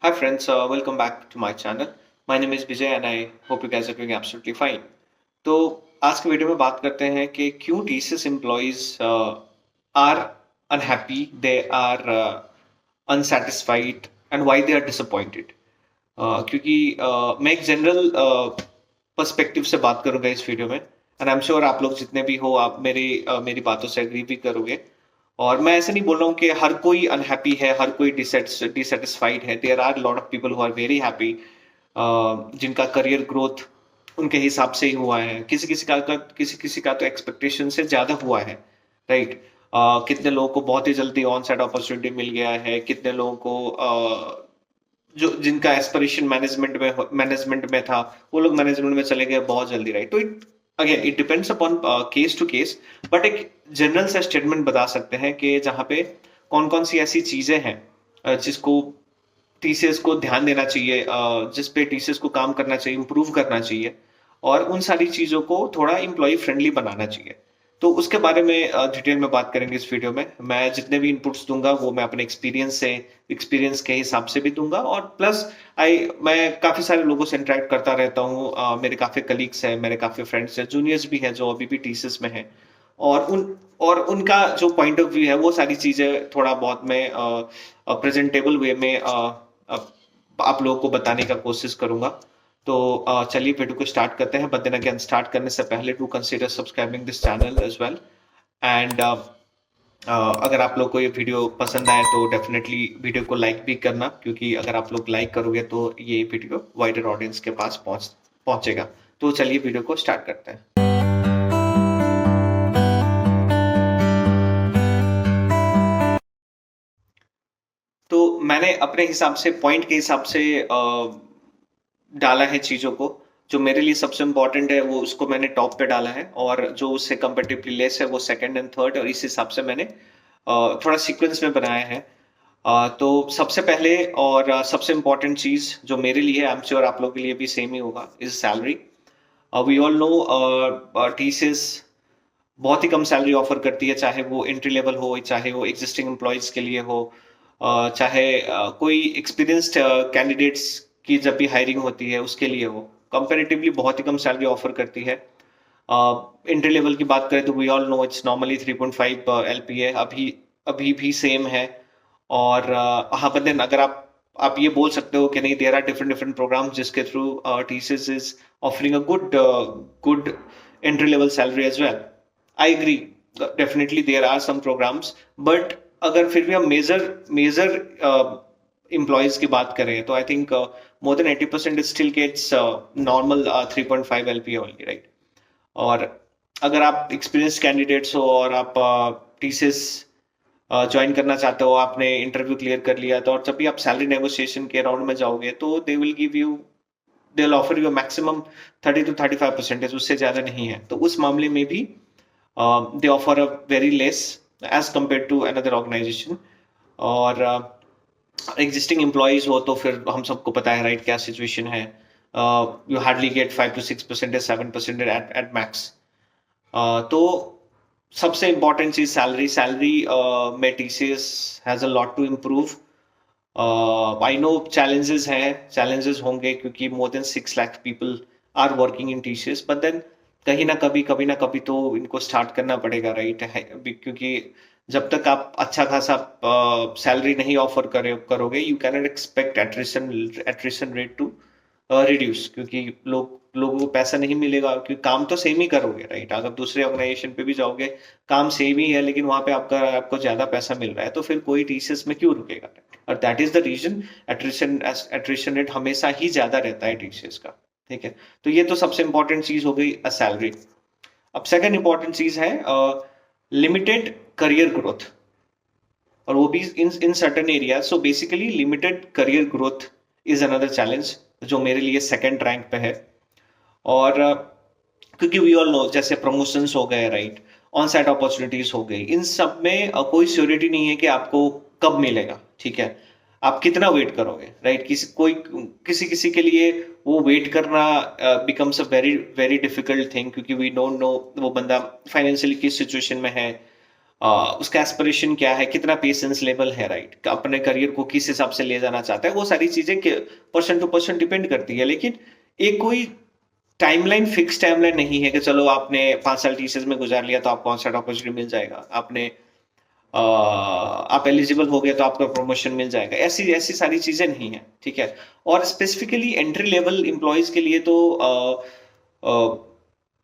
Hi friends, welcome back to my channel. My name is Vijay and I hope you guys are doing absolutely fine. तो आज के video में बात करते हैं कि क्यों TCS employees are unhappy, they are unsatisfied and why they are disappointed. क्योंकि मैं एक जनरल पर्सपेक्टिव से बात करूंगा इस वीडियो में एंड आई एम श्योर आप लोग जितने भी हो आप मेरी बातों से एग्री भी करोगे और मैं ऐसे नहीं बोल रहा हूँ कि हर कोई अनहैप्पी है हर कोई डिससेटिस्फाइड है there are lot of people who are very happy जिनका करियर ग्रोथ उनके हिसाब से ही हुआ है किसी किसी का तो एक्सपेक्टेशन से ज्यादा हुआ है राइट कितने लोगों को बहुत ही जल्दी ऑन साइड अपॉर्चुनिटी मिल गया है कितने लोगों को जो जिनका एस्पिरेशन मैनेजमेंट में था वो लोग मैनेजमेंट में चले गए बहुत जल्दी राइट तो it again it depends upon case to case but एक जनरल सा स्टेटमेंट बता सकते हैं कि जहाँ पे कौन कौन सी ऐसी चीजें हैं जिसको टीसीएस को ध्यान देना चाहिए जिस पे टीसीएस को काम करना चाहिए इम्प्रूव करना चाहिए और उन सारी चीजों को थोड़ा इम्प्लॉय फ्रेंडली बनाना चाहिए तो उसके बारे में डिटेल में बात करेंगे इस वीडियो में मैं जितने भी इनपुट्स दूंगा वो मैं अपने एक्सपीरियंस के हिसाब से भी दूंगा और प्लस मैं काफी सारे लोगों से इंटरेक्ट करता रहता हूँ मेरे काफी कलीग्स हैं मेरे काफी फ्रेंड्स हैं जूनियर्स भी हैं जो अभी भी टीसीएस में हैं और उनका जो पॉइंट ऑफ व्यू है वो सारी चीजें थोड़ा बहुत मैं प्रेजेंटेबल वे में आप लोगों को बताने का कोशिश करूंगा तो चलिए वीडियो को स्टार्ट करते हैं बट देन अगेन स्टार्ट करने से पहले do consider subscribing this channel as well and अगर आप लोग को ये वीडियो पसंद आए तो डेफिनेटली वीडियो को लाइक भी करना क्योंकि अगर आप लोग लाइक करोगे तो ये वीडियो वाइडर ऑडियंस के पास पहुंचेगा तो चलिए वीडियो को स्टार्ट करते हैं। तो मैंने अपने हिसाब से पॉइंट के हिसाब से डाला है चीजों को जो मेरे लिए सबसे इम्पोर्टेंट है वो उसको मैंने टॉप पे डाला है और जो उससे कंपेरेटिवली लेस है वो सेकंड एंड थर्ड और इस हिसाब से मैंने थोड़ा सीक्वेंस में बनाया है तो सबसे पहले और सबसे इम्पोर्टेंट चीज जो मेरे लिए है आई एम श्योर आप लोगों के लिए भी सेम ही होगा is salary we all know TCS बहुत ही कम सैलरी ऑफर करती है चाहे वो एंट्री लेवल हो चाहे वो एग्जिस्टिंग एम्प्लॉयज के लिए हो चाहे कोई एक्सपीरियंस्ड कैंडिडेट्स की जब भी हायरिंग होती है उसके लिए हो कंपेरेटिवली बहुत ही कम सैलरी ऑफर करती है एंट्री लेवल की बात करें तो we all know it's normally 3.5 LPA अभी अभी भी सेम है और हाँ बट देन अगर आप ये बोल सकते हो कि नहीं there are different different programmes जिसके through TCS is offering a good entry level salary as well I agree definitely there are some programmes but अगर फिर भी हम मेजर एम्प्लॉयज की बात करें तो I think more than 80% still gets normal 3.5 LPA only right और अगर आप एक्सपीरियंस कैंडिडेट्स हो और आप टीसीएस ज्वाइन करना चाहते हो आपने इंटरव्यू क्लियर कर लिया तो और जब भी आप सैलरी नेगोशिएशन के राउंड में जाओगे तो they will give you they will offer you maximum 30 to 35% उससे ज्यादा नहीं है तो उस मामले में भी they offer a very less as compare to another organisation और एग्जिस्टिंग एम्प्लॉयज हो तो फिर हम सबको पता है राइट क्या सिचुएशन है you hardly get 5 to 6% 7% at max तो सबसे इम्पोर्टेंट चीज सैलरी में TCS has a lot to improve I know challenges होंगे क्योंकि more than 6 lakh people are working in TCS but then कभी ना कभी तो इनको स्टार्ट करना पड़ेगा राइट क्योंकि जब तक आप अच्छा खासा सैलरी नहीं ऑफर करोगे you can not expect attrition rate to reduce क्योंकि लोगों को पैसा नहीं मिलेगा क्योंकि काम तो सेम ही करोगे राइट अगर दूसरे ऑर्गेनाइजेशन पे भी जाओगे काम सेम ही है लेकिन वहां पे आपको ज्यादा पैसा मिल रहा है तो फिर कोई टीसीएस में क्यों रुकेगा और that is the reason attrition rate हमेशा ही ज्यादा रहता है टीसीएस का ठीक है तो ये तो सबसे इंपॉर्टेंट चीज हो गई सैलरी अब सेकंड इंपॉर्टेंट चीज है लिमिटेड करियर ग्रोथ और वो भी in certain area so basically limited career growth is another challenge जो मेरे लिए सेकंड रैंक पे है और क्योंकि वी ऑल नो जैसे प्रमोशंस हो गए राइट ऑन साइट अपॉर्चुनिटीज हो गई इन सब में कोई श्योरिटी नहीं है कि आपको कब मिलेगा ठीक है आप कितना वेट करोगे राइट किसी किसी के लिए वो वेट करना becomes a very very difficult thing क्योंकि वी डोंट नो वो बंदा फाइनेंशियली किस सिचुएशन में है उसका एस्पिरेशन क्या है, कितना पेशेंस लेवल है, राइट, अपने करियर को किस हिसाब से ले जाना चाहता है, वो सारी चीजें पर्सन टू पर्सन डिपेंड करती है। लेकिन एक कोई टाइमलाइन, फिक्स टाइमलाइन नहीं है कि चलो आपने 5 साल टीसीएस में गुजार लिया तो आपको ऑनसाइट अपॉर्चुनिटी मिल जाएगा, आपने आप एलिजिबल हो गए तो आपको प्रमोशन मिल जाएगा, ऐसी ऐसी सारी चीजें नहीं है, ठीक है। और स्पेसिफिकली एंट्री लेवल एम्प्लॉयज के लिए तो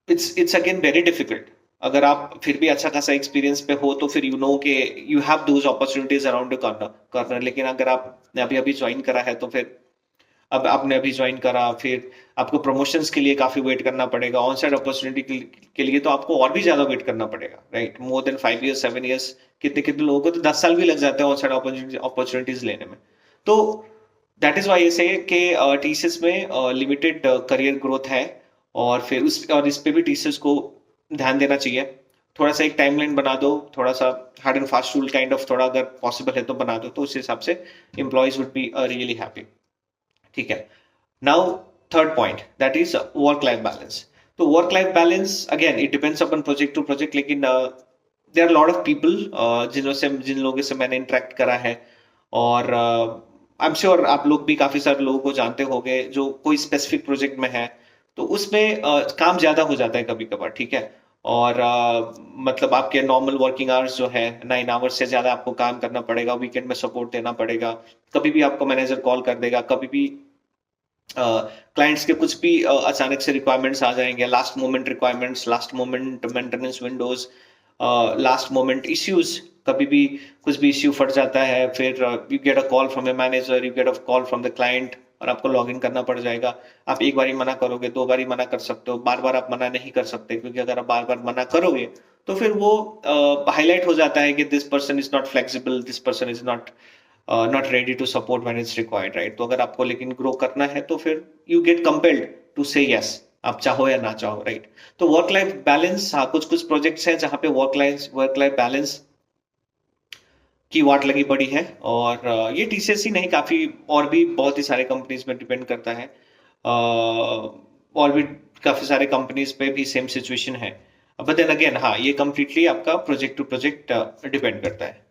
इट्स अगेन वेरी डिफिकल्ट। अगर आप फिर भी अच्छा खासा एक्सपीरियंस पे हो तो फिर यू नो के you have those opportunities around corner. लेकिन अगर आपने अभी अभी ज्वाइन करा है तो फिर अब आपने अभी ज्वाइन करा, फिर आपको प्रमोशंस के लिए काफी वेट करना पड़ेगा, ऑन साइड अपॉर्चुनिटी के लिए तो आपको और भी ज्यादा वेट करना पड़ेगा, right. More than 5 years 7 years, कितने कितने लोगों को तो 10 साल भी लग जाते हैं ऑन साइड अपॉर्चुनिटीज लेने में। तो दैट इज वाई ये से कि टीसीएस में लिमिटेड करियर ग्रोथ है, और इस पे भी टीसीएस को ध्यान देना चाहिए। थोड़ा सा एक टाइमलाइन बना दो, थोड़ा सा hard and fast rule kind of, थोड़ा अगर पॉसिबल है तो बना दो, तो उस हिसाब से employees would be really happy, ठीक है। Now third point, that is work life balance. तो work life balance again it depends upon project to project, लेकिन there are lot of people जिन लोगों से मैंने इंटरेक्ट करा है, और आई एम श्योर आप लोग भी काफी सारे लोगों को जानते होंगे जो कोई स्पेसिफिक प्रोजेक्ट में है, तो उसमें काम ज्यादा हो जाता है कभी कभार, ठीक है। और मतलब आपके नॉर्मल वर्किंग आवर्स जो है 9 आवर्स से ज्यादा आपको काम करना पड़ेगा, वीकेंड में सपोर्ट देना पड़ेगा, कभी भी आपको मैनेजर कॉल कर देगा, कभी भी क्लाइंट्स के कुछ भी अचानक से रिक्वायरमेंट्स आ जाएंगे, last moment requirements, last moment maintenance Windows, last moment issues, कभी भी कुछ भी इश्यू फट जाता है, फिर you get a call from a manager, you get a call from the client, और आपको लॉग इन करना पड़ जाएगा। आप एक बार ही मना करोगे, 2 बार ही मना कर सकते हो, बार बार आप मना नहीं कर सकते, क्योंकि अगर आप बार बार मना करोगे तो फिर वो हाईलाइट हो जाता है कि this person is not flexible, this person is not ready to support when it's required, right. तो अगर आपको लेकिन ग्रो करना है तो फिर you get compelled to say yes, आप चाहो या ना चाहो, राइट। तो वर्क लाइफ बैलेंस, हाँ, कुछ कुछ प्रोजेक्ट्स हैं जहाँ पे वर्क लाइफ बैलेंस की वाट लगी पड़ी है, और ये टीसीएस ही नहीं, काफी और भी बहुत ही सारे कंपनीज में डिपेंड करता है, और भी काफी सारे कंपनीज पे भी सेम सिचुएशन है। बट देन अगेन, हाँ, ये कंप्लीटली आपका प्रोजेक्ट टू प्रोजेक्ट डिपेंड करता है।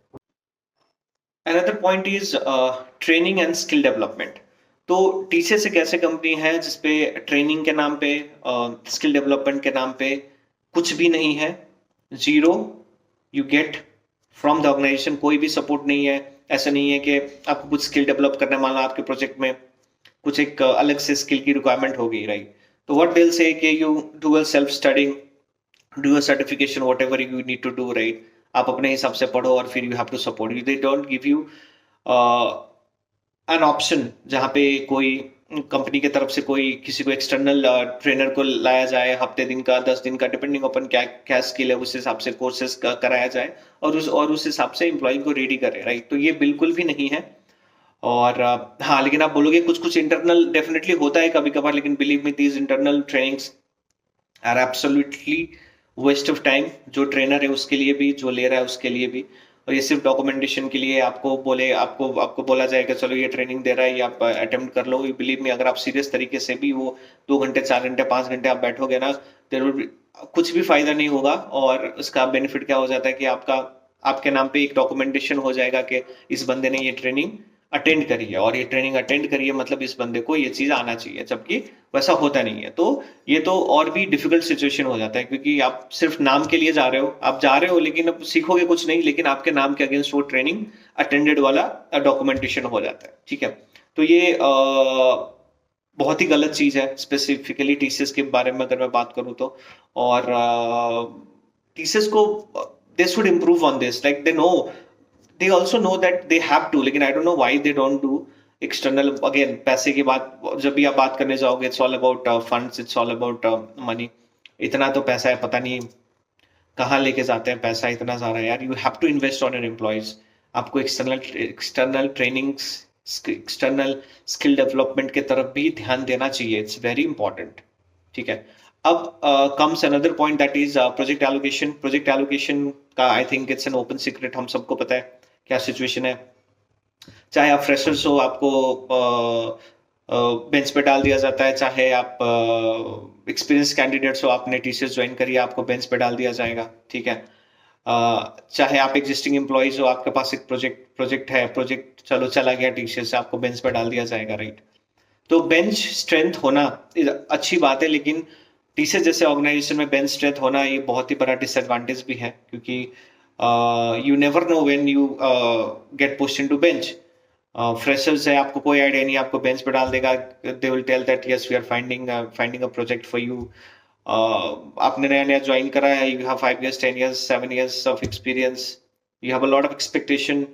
Another point is training and skill development. तो टीसीएस एक ऐसे कंपनी है जिसपे ट्रेनिंग के नाम पे, स्किल डेवलपमेंट के नाम पे कुछ भी नहीं है, zero you get from the organization, कोई भी सपोर्ट नहीं है। ऐसा नहीं है कि आपको कुछ स्किल डेवलप करना है, मान लो आपके प्रोजेक्ट में कुछ एक अलग से स्किल की रिक्वायरमेंट होगी, राइट। तो व्हाट दे विल से कि you do a self studying, do a certification, whatever you need to do, right. आप अपने हिसाब से पढ़ो और फिर you have to support you, they don't give you an option जहाँ पे कोई कंपनी की तरफ से कोई किसी को एक्सटर्नल ट्रेनर को लाया जाए, हफ्ते दिन का, 10 दिन का, डिपेंडिंग अपन क्या क्या स्किल है उस हिसाब से कोर्सेज कराया जाए, और उस हिसाब से एम्प्लॉय को रेडी करे, राइट। तो ये बिल्कुल भी नहीं है। और हाँ, लेकिन आप बोलोगे कुछ कुछ इंटरनल डेफिनेटली होता है कभी कभार, लेकिन believe me, these internal trainings are absolutely waste of time, जो ट्रेनर है उसके लिए भी, जो ले रहा है उसके लिए भी। और ये सिर्फ डॉक्यूमेंटेशन के लिए आपको बोला जाएगा चलो ये ट्रेनिंग दे रहा है, ये आप अटेम्प्ट कर लो। बिलीव मी, अगर आप सीरियस तरीके से भी वो 2 घंटे 4 घंटे 5 घंटे आप बैठोगे ना, देयर विल बी कुछ भी फायदा नहीं होगा। और उसका बेनिफिट क्या हो जाता है कि आपके नाम पे एक डॉक्यूमेंटेशन हो जाएगा कि इस बंदे ने ये ट्रेनिंग अटेंड करी है, और ये ट्रेनिंग अटेंड करी है मतलब इस बंदे को ये चीज आना चाहिए, जबकि वैसा होता नहीं है। तो ये तो और भी डिफिकल्ट सिचुएशन हो जाता है, क्योंकि आप सिर्फ नाम के लिए जा रहे हो, आप जा रहे हो लेकिन अब सीखोगे कुछ नहीं, लेकिन आपके नाम के अगेंस्ट वो ट्रेनिंग अटेंडेड वाला डॉक्यूमेंटेशन हो जाता है, ठीक है। तो ये बहुत ही गलत चीज है, स्पेसिफिकली टीसीएस के बारे में अगर मैं बात करूं तो। और टीसीएस को they should improve on this, like they also know that they have to, लेकिन I don't know why they don't do external। again, पैसे की बात जब भी आप बात करने जाओगे, it's all about funds, it's all about money। इतना तो पैसा है, पता नहीं कहाँ लेके जाते हैं पैसा इतना सारा, यार। you have to invest on your employees। आपको external trainings, external skill development के तरफ भी ध्यान देना चाहिए, इट्स वेरी इंपॉर्टेंट, ठीक है। अब comes another point, that is project allocation. Project allocation का I think it's an open secret, हम सबको पता है क्या सिचुएशन है। चाहे आप फ्रेशर्स हो, आपको बेंच पे डाल दिया जाता है, चाहे आप एक्सपीरियंस कैंडिडेट्स हो, आपने टीसीएस ज्वाइन करी, आपको बेंच पे डाल दिया जाएगा, ठीक है। चाहे आप एग्जिस्टिंग एम्प्लॉइज हो, आपके पास एक प्रोजेक्ट है, प्रोजेक्ट चलो चला गया टीसीएस से, आपको बेंच पे डाल दिया जाएगा, राइट? तो बेंच स्ट्रेंथ होना अच्छी बात है, लेकिन टीसीएस जैसे ऑर्गेनाइजेशन में बेंच स्ट्रेंथ होना ये बहुत ही बड़ा डिसएडवांटेज भी है, क्योंकि you never know when you get pushed into bench. Freshers है, आपको कोई आइडिया नहीं, आपको बेंच पे डाल देगा, they will tell that yes we are finding a project for you. आपने नया नया ज्वाइन करा है, you have 5 years 10 years 7 years of experience, you have a lot of expectation.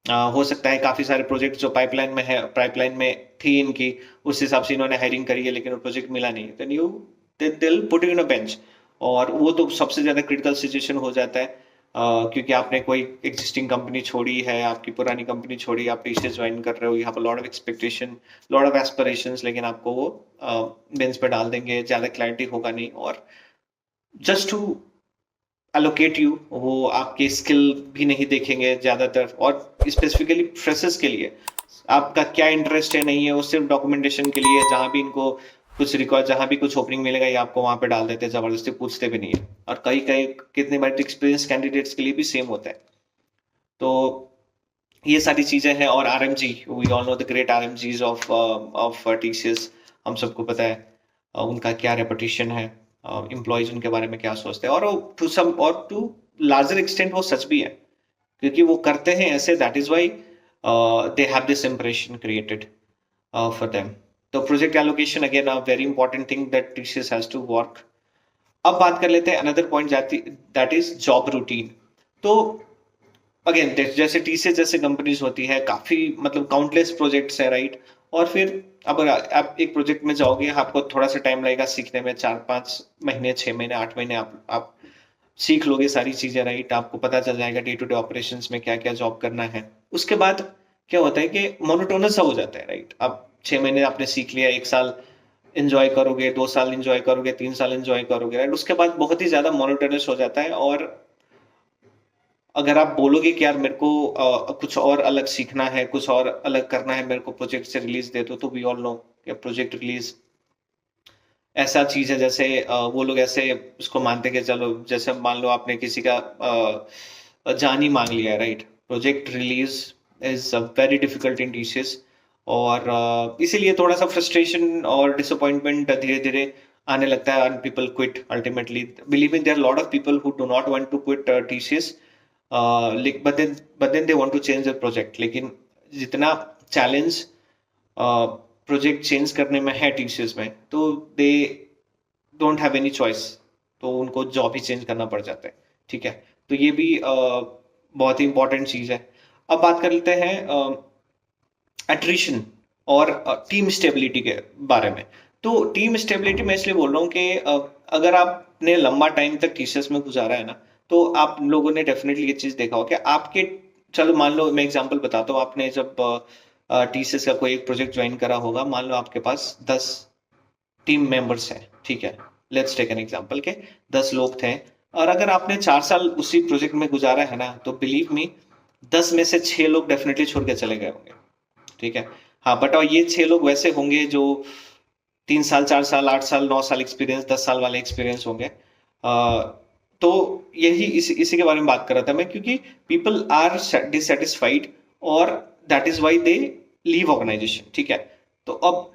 हो सकता है काफी सारे प्रोजेक्ट जो पाइपलाइन में थी इनकी, उस हिसाब से इन्होंने हायरिंग करी है, लेकिन वो प्रोजेक्ट मिला नहीं, देन दिल put you in a bench. और वो तो सबसे ज्यादा क्रिटिकल सिचुएशन हो जाता है, क्योंकि आपने कोई एग्जिस्टिंग कंपनी छोड़ी है, आपकी पुरानी कंपनी छोड़ी, आप टीसीएस ज्वाइन कर रहे हो, you have a lot of expectation, lot of aspirations, लेकिन आपको वो बेंच पे डाल देंगे, ज्यादा क्लैरिटी होगा नहीं, और जस्ट टू अलोकेट यू, वो आपके स्किल भी नहीं देखेंगे ज्यादातर, और स्पेसिफिकली फ्रेशर्स के लिए आपका क्या इंटरेस्ट है नहीं है, वो सिर्फ डॉक्यूमेंटेशन के लिए, जहां भी इनको कुछ रिकॉर्ड, जहां भी कुछ ओपनिंग मिलेगा ये आपको वहां पे डाल देते हैं, जबरदस्ती पूछते भी नहीं है। और कई कई कितने बार एक्सपीरियंस कैंडिडेट्स के लिए भी सेम होता है। तो ये सारी चीजें हैं, और RMG, we all know the great RMGs of TCS, हम सबको पता है उनका क्या रेपुटेशन है, एम्प्लॉयज उनके बारे में क्या सोचते हैं, और टू लार्जर एक्सटेंट वो सच भी है, क्योंकि वो करते हैं ऐसे, that is why they have this impression created for them. तो project allocation again a very important thing that TCS has to work. अब बात कर लेते हैं अनदर पॉइंट जाती, दैट इज जॉब रूटीन। तो अगेन जैसे टीसीएस जैसे कंपनीज होती है, काफी मतलब काउंटलेस प्रोजेक्ट्स है, राइट? और फिर अब अगर आप एक प्रोजेक्ट में जाओगे, आपको थोड़ा सा टाइम लगेगा सीखने में, 4-5 महीने 6 महीने 8 महीने आप सीख लोगे सारी चीजें, राइट? आपको पता चल जाएगा डे टू डे ऑपरेशंस में क्या क्या जॉब करना है। उसके बाद क्या होता है कि मोनोटोनस सा हो जाता है, राइट? अब 6 महीने आपने सीख लिया, 1 साल एंजॉय करोगे, 2 साल एंजॉय करोगे, 3 साल एंजॉय करोगे, राइट? उसके बाद बहुत ही ज्यादा मोनोटोनस हो जाता है, और अगर आप बोलोगे कि यार मेरे को कुछ और अलग सीखना है, कुछ और अलग करना है, मेरे को प्रोजेक्ट से रिलीज दे दो, तो वी ऑल नो कि प्रोजेक्ट रिलीज ऐसा चीज है, जैसे वो लोग ऐसे उसको मानते हैं कि चलो, जैसे मान लो आपने किसी का जान ही मांग लिया है, right? Project release is very difficult in TCS, और इसीलिए थोड़ा सा फ्रस्ट्रेशन और डिसअपॉइंटमेंट धीरे धीरे आने लगता है, and people quit ultimately. Believe me, there are lot of people who do not want to quit TCS, but then they want to change the project. लेकिन जितना चैलेंज प्रोजेक्ट चेंज करने में है टीसीएस में, तो they don't have any choice, तो उनको job ही change करना पड़ जाता है, ठीक है? तो ये भी बहुत ही इंपॉर्टेंट चीज है। अब बात कर लेते हैं एट्रिशन और टीम स्टेबिलिटी के बारे में। तो टीम स्टेबिलिटी मैं इसलिए बोल रहा हूँ कि अगर आपने लंबा टाइम तक टीसीएस में गुजारा है ना, तो आप लोगों ने डेफिनेटली ये चीज देखा हो कि आपके, चलो मान लो मैं एग्जांपल बताता हूँ, आपने जब टीसीएस का कोई एक प्रोजेक्ट ज्वाइन करा होगा, मान लो आपके पास 10 टीम मेंबर्स हैं, ठीक है? लेट्स टेक एन एग्जांपल के 10 लोग थे, और अगर आपने 4 साल उसी प्रोजेक्ट में गुजारा है ना, तो बिलीव मी, 10 में से 6 लोग डेफिनेटली छोड़ के चले गए होंगे, ठीक है? हाँ, बट और ये 6 लोग वैसे होंगे जो 3 साल 4 साल 8 साल 9 साल एक्सपीरियंस, 10 साल वाले एक्सपीरियंस होंगे। तो यही इसी के बारे में बात कर रहा था मैं, क्योंकि पीपल आर डिससेटिस्फाइड, और that is why they leave organization, ठीक है? तो अब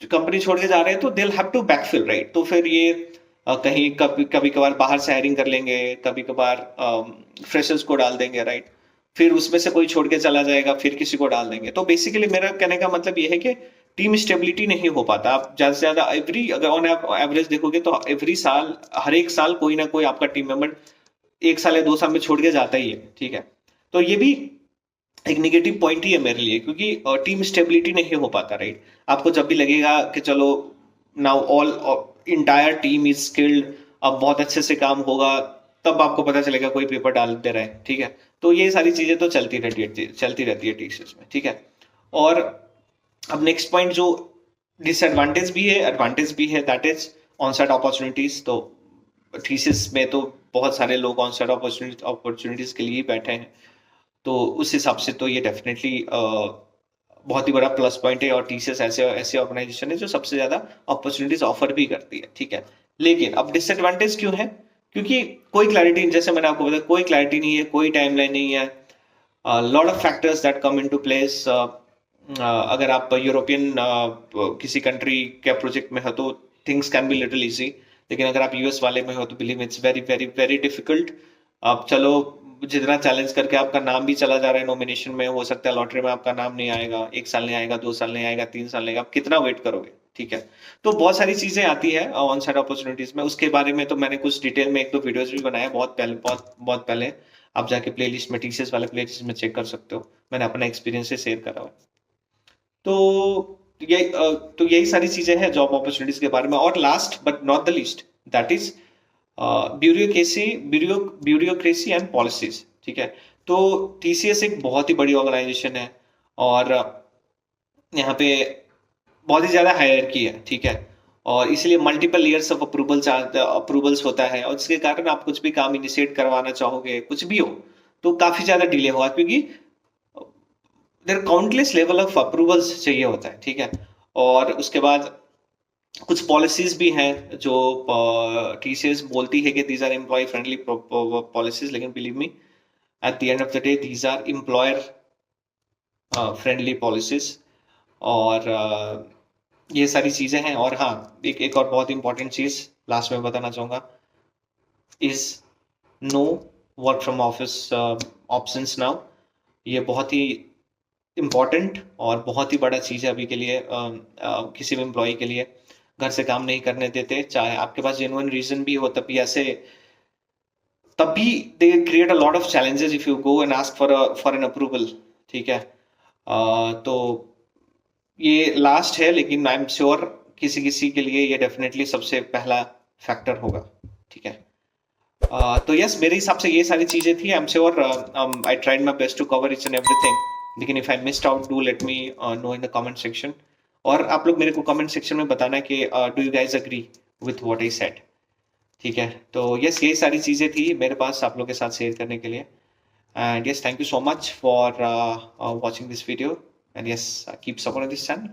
कंपनी छोड़ के जा रहे हैं, तो they have to backfill, right? तो फिर ये कहीं कभी कभार बाहर से हायरिंग कर लेंगे, कभी कभार फ्रेशर्स को डाल देंगे, राइट? फिर उसमें से कोई छोड़ के चला जाएगा, फिर किसी को डाल देंगे। तो बेसिकली मेरा कहने का मतलब ये है कि टीम स्टेबिलिटी नहीं हो पाता। आप ज्यादा से ज्यादा अगर ऑन एवरेज देखोगे, तो एवरी साल, हर एक साल कोई ना कोई आपका टीम मेंबर 1 साल या 2 साल में छोड़ के जाता ही है, ठीक है? तो ये भी एक निगेटिव पॉइंट ही है मेरे लिए, क्योंकि टीम स्टेबिलिटी नहीं हो पाता, राइट? आपको जब भी लगेगा कि चलो now all entire team is skilled, अब बहुत अच्छे से काम होगा, तब आपको पता चलेगा कोई पेपर डाल दे रहा है, ठीक है? तो ये सारी चीजें तो चलती रहती है टीसीएस में, ठीक है? और अब नेक्स्ट पॉइंट जो डिसएडवांटेज भी है, एडवांटेज भी है, दैट इज ऑनसाइट अपॉर्चुनिटीज। तो थीसिस में तो बहुत सारे लोग ऑनसाइट अपॉर्चुनिटीज के लिए ही बैठे हैं, तो उस हिसाब से तो ये डेफिनेटली बहुत ही बड़ा प्लस पॉइंट है, और टीसीएस ऐसे ऐसे ऑर्गेनाइजेशन है जो सबसे ज्यादा अपॉर्चुनिटीज ऑफर भी करती है, ठीक है? लेकिन अब डिसएडवांटेज क्यों है? क्योंकि कोई क्लैरिटी, जैसे मैंने आपको बताया, कोई क्लैरिटी नहीं है, कोई टाइमलाइन नहीं है। Lot of factors that come into place. अगर आप यूरोपियन किसी कंट्री के प्रोजेक्ट में हो तो things can be little easy, लेकिन अगर आप यूएस वाले में हो तो believe it's very very very difficult. आप चलो जितना चैलेंज करके आपका नाम भी चला जा रहा है नॉमिनेशन में, हो सकता है लॉटरी में आपका नाम नहीं आएगा, 1 साल नहीं आएगा, 2 साल नहीं आएगा, 3 साल नहीं आएगा, आप कितना वेट करोगे? ठीक है। तो बहुत सारी चीजें आती है ऑन साइड अपॉर्चुनिटीज में, उसके बारे में तो मैंने कुछ डिटेल में 1-2 वीडियोस भी बनाए बहुत पहले, बहुत पहले। आप जाके प्लेलिस्ट में, टीसीएस वाले प्लेलिस्ट में चेक कर सकते हो, मैंने अपना एक्सपीरियंस से शेयर करा हुआ है। तो यही सारी चीजें हैं जॉब अपॉर्चुनिटीज के बारे में। और last but not the least, that is bureaucracy, bureaucracy and policies. ठीक है। तो टीसीएस एक बहुत ही बड़ी ऑर्गेनाइजेशन है, और यहाँ पे बहुत ही ज्यादा हायरार्की है। ठीक है। और इसलिए मल्टीपल लेयर्स ऑफ अप्रूवल्स होता है, और जिसके कारण आप कुछ भी काम इनिशिएट करवाना चाहोगे, कुछ भी हो, तो काफी ज्यादा डिले होगा, क्योंकि there countless level of approvals चाहिए होता है। ठीक है। और उसके बाद कुछ पॉलिसीज भी हैं जो टीसीएस बोलती है कि these are employee friendly policies, लेकिन believe me, at the end of the day these are employer friendly policies. और ये सारी चीजें हैं। और हाँ, एक और बहुत इंपॉर्टेंट चीज लास्ट में बताना चाहूंगा is no work from office options now. ये बहुत ही इम्पॉर्टेंट और बहुत ही बड़ा चीज है अभी के लिए, किसी भी एम्प्लॉय के लिए। घर से काम नहीं करने देते, चाहे आपके पास जेन्युइन रीजन भी हो, तब भी they create a lot of challenges if you go and ask for an approval. ठीक है। तो ये लास्ट है, लेकिन आई एम श्योर किसी किसी के लिए ये डेफिनेटली सबसे पहला फैक्टर होगा। ठीक है। तो यस, मेरे हिसाब से ये सारी चीजें थी। I am sure I tried my best to cover each and everything, लेकिन if I missed out do let me know in the comment section. और आप लोग मेरे को कमेंट सेक्शन में बताना कि do you guys agree with what I said. ठीक है। तो यस, ये सारी चीजें थी मेरे पास आप लोग के साथ शेयर करने के लिए। And yes, thank you so much for watching this video, and yes, keep supporting this channel.